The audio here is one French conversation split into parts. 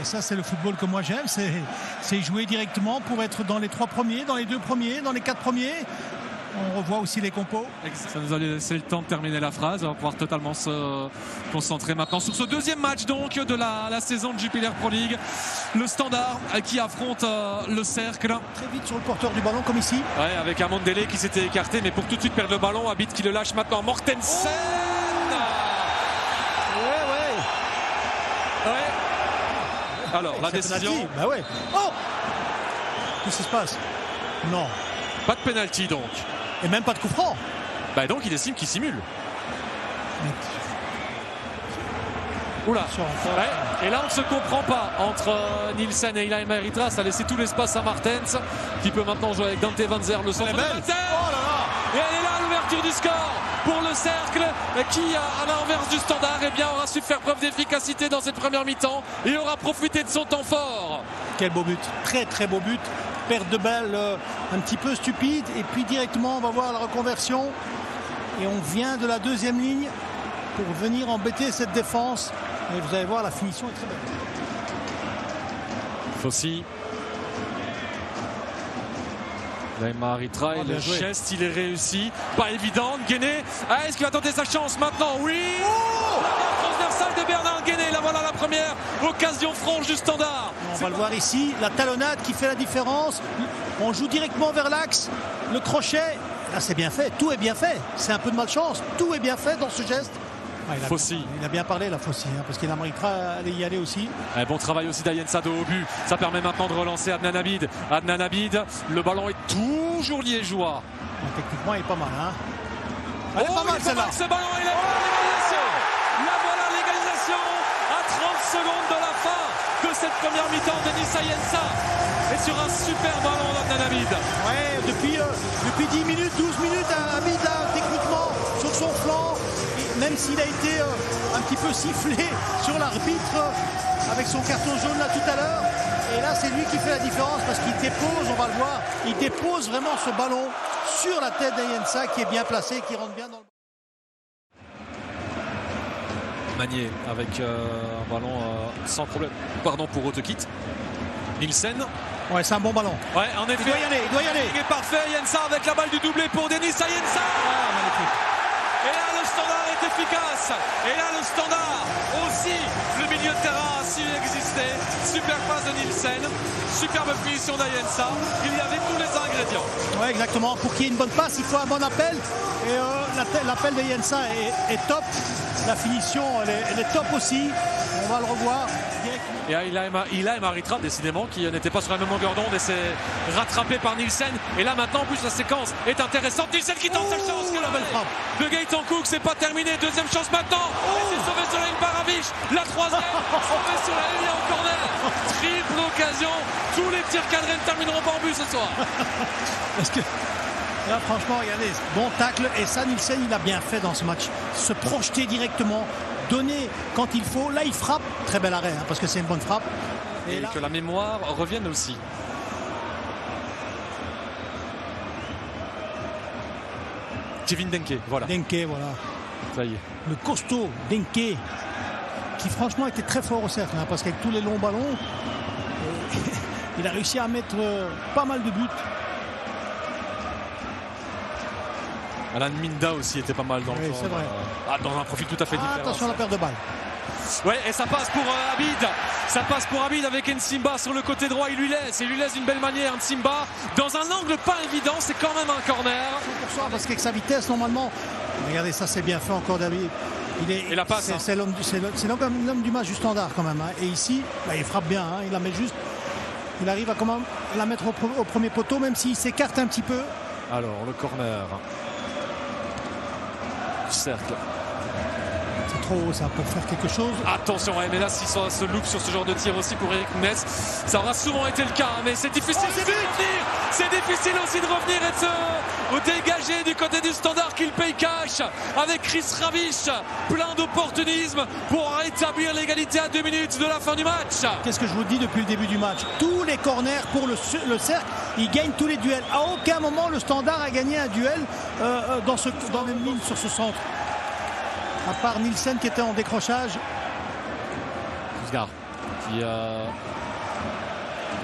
Et ça, c'est le football que moi j'aime, c'est jouer directement pour être dans les 3 premiers, dans les 2 premiers, dans les 4 premiers. On revoit aussi les compos. Ça nous a laissé le temps de terminer la phrase. On va pouvoir totalement se concentrer maintenant sur ce deuxième match donc de la saison de Jupiler Pro League. Le Standard qui affronte le Cercle. Très vite sur le porteur du ballon comme ici. Ouais, avec un Mondele qui s'était écarté, mais pour tout de suite perdre le ballon, Abid qui le lâche maintenant. Mortensen. Ouais. Alors, la décision. Bah ouais. Oh, qu'est-ce qui se passe? Non. Pas de pénalty donc. Et même pas de coup franc. Bah donc il estime qu'il simule. Oula. Ouais. Et là on ne se comprend pas entre Nielsen et Ilaima Erythra. Ça a laissé tout l'espace à Martens qui peut maintenant jouer avec Dante Vanzer, le centre. Oh là là. Et elle est là, l'ouverture du score pour le Cercle qui, à l'inverse du Standard, eh bien, aura su faire preuve d'efficacité dans cette première mi-temps et aura profité de son temps fort. Quel beau but, très très beau but. Perte de balle un petit peu stupide et puis directement on va voir la reconversion et on vient de la deuxième ligne pour venir embêter cette défense et vous allez voir la finition est très belle. Fossi. Ilaima Erythra et le geste il est réussi, pas évident. Nguéné, est-ce qu'il va tenter sa chance maintenant? Oui. La transversale de Bernard Nguéné, là voilà la première occasion franche du Standard. On va le voir ici, la talonnade qui fait la différence. On joue directement vers l'axe, le crochet, là c'est bien fait, tout est bien fait. C'est un peu de malchance, tout est bien fait dans ce geste. Fossi. Il a bien parlé là, Fossi, parce qu'il a Erythra allait y aller aussi. Bon travail aussi d'Ayensa de haut but. Ça permet maintenant de relancer Adnan Abid. Adnan Abid, le ballon est toujours liégeois. Techniquement, il est pas mal. Hein. Elle est pas mal celle-là. Ce ballon et la l'égalisation. La voilà l'égalisation à 30 secondes de la fin de cette première mi-temps de Nice Ayensa. Et sur un super ballon d'Adnan Abid. Ouais, depuis 10 minutes, 12 minutes, Abid a techniquement sur son flanc. Même s'il a été un petit peu sifflé sur l'arbitre avec son carton jaune là tout à l'heure. Et là, c'est lui qui fait la différence parce qu'il dépose, on va le voir, il dépose vraiment ce ballon sur la tête d'Ayensa qui est bien placé, qui rentre bien dans le... Magnier avec un ballon sans problème. Pardon pour Otekit. Nielsen. Ouais, c'est un bon ballon. Ouais, en effet. Il doit y aller, il doit y aller. Il est parfait, Ayensa avec la balle du doublé pour Denis Ayensa. Ah, magnifique. Et là, le Standard est efficace. Et là, le Standard aussi. Le milieu de terrain a su exister. Super passe de Nielsen. Superbe finition d'Ayensa. Il y avait tous les ingrédients. Ouais, exactement. Pour qu'il y ait une bonne passe, il faut un bon appel. Et l'appel d'Ayensa est top. La finition, elle est top aussi. On va le revoir. Et Ilaima Erythra, décidément, qui n'était pas sur la même longueur d'onde et s'est rattrapé par Nielsen. Et là, maintenant, en plus, la séquence est intéressante. Nielsen qui tente sa chance. La belle frappe de Gaëtan Cook, c'est pas terminé. Deuxième chance maintenant. Et c'est sauvé sur la ligne par Avish. La troisième, sauvé sur la ligne en corner. Triple occasion. Tous les tirs cadrés ne termineront pas en but ce soir. Parce que là, franchement, regardez, bon tacle. Et ça, Nielsen, il a bien fait dans ce match. Se projeter directement. Donner quand il faut. Là, il frappe. Très bel arrêt, parce que c'est une bonne frappe. Et là, que la mémoire revienne aussi. Kevin Denke, voilà. Denke, voilà. Ça y est. Le costaud Denke, qui franchement était très fort au cercle, parce qu'avec tous les longs ballons, il a réussi à mettre pas mal de buts. Alan Minda aussi était pas mal dans le c'est vrai. dans un profil tout à fait différent. Attention à la perte de balle. Ouais, et ça passe pour Abid. Ça passe pour Abid avec Nsimba sur le côté droit. Il lui laisse d'une belle manière Nsimba dans un angle pas évident. C'est quand même un corner. 100% parce qu'avec sa vitesse, normalement. Regardez, ça c'est bien fait encore d'Abid. Et la passe. C'est l'homme du match du Standard quand même. Et ici, il frappe bien. Il la met juste. Il arrive à quand même la mettre au premier poteau, même s'il s'écarte un petit peu. Alors, le corner. Cercle. C'est trop haut ça pour faire quelque chose. Attention, mais là s'il se loupe sur ce genre de tir aussi pour Eric Nunes, ça aura souvent été le cas, mais c'est difficile aussi de revenir. C'est difficile aussi de revenir et de se dégager du côté du Standard qu'il paye cash avec Chris Ravish, plein d'opportunisme pour rétablir l'égalité à 2 minutes de la fin du match. Qu'est-ce que je vous dis depuis le début du match? Tous les corners pour le cercle, ils gagnent tous les duels. À aucun moment le Standard a gagné un duel dans les mines sur ce centre. À part Nielsen qui était en décrochage. qui va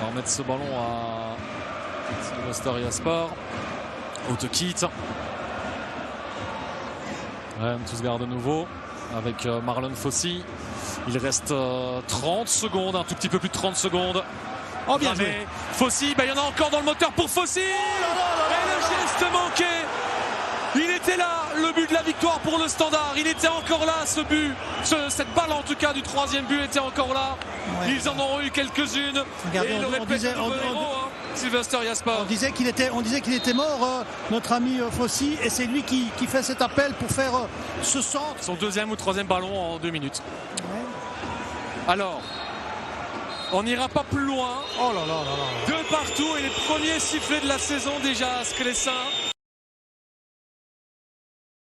remettre ce ballon à Sylvester Jasper. Autokit. Rendsgaard de nouveau avec Marlon Fossey. Il reste 30 secondes, un tout petit peu plus de 30 secondes. Oh, bien joué. Fossey, il y en a encore dans le moteur pour Fossey. Et le geste manqué. Il était là, le but de la victoire pour le Standard. Il était encore là, ce but. Cette balle en tout cas du troisième but était encore là. Ouais. Ils en ont eu quelques-unes. Regardez, et il aurait pu être le héros, Sylvester Jasper. On disait qu'il était mort, notre ami Fossey. Et c'est lui qui fait cet appel pour faire ce centre. Son deuxième ou troisième ballon en 2 minutes. Ouais. Alors, on n'ira pas plus loin. Oh là là là là. De partout et les premiers sifflets de la saison déjà à Sclessin.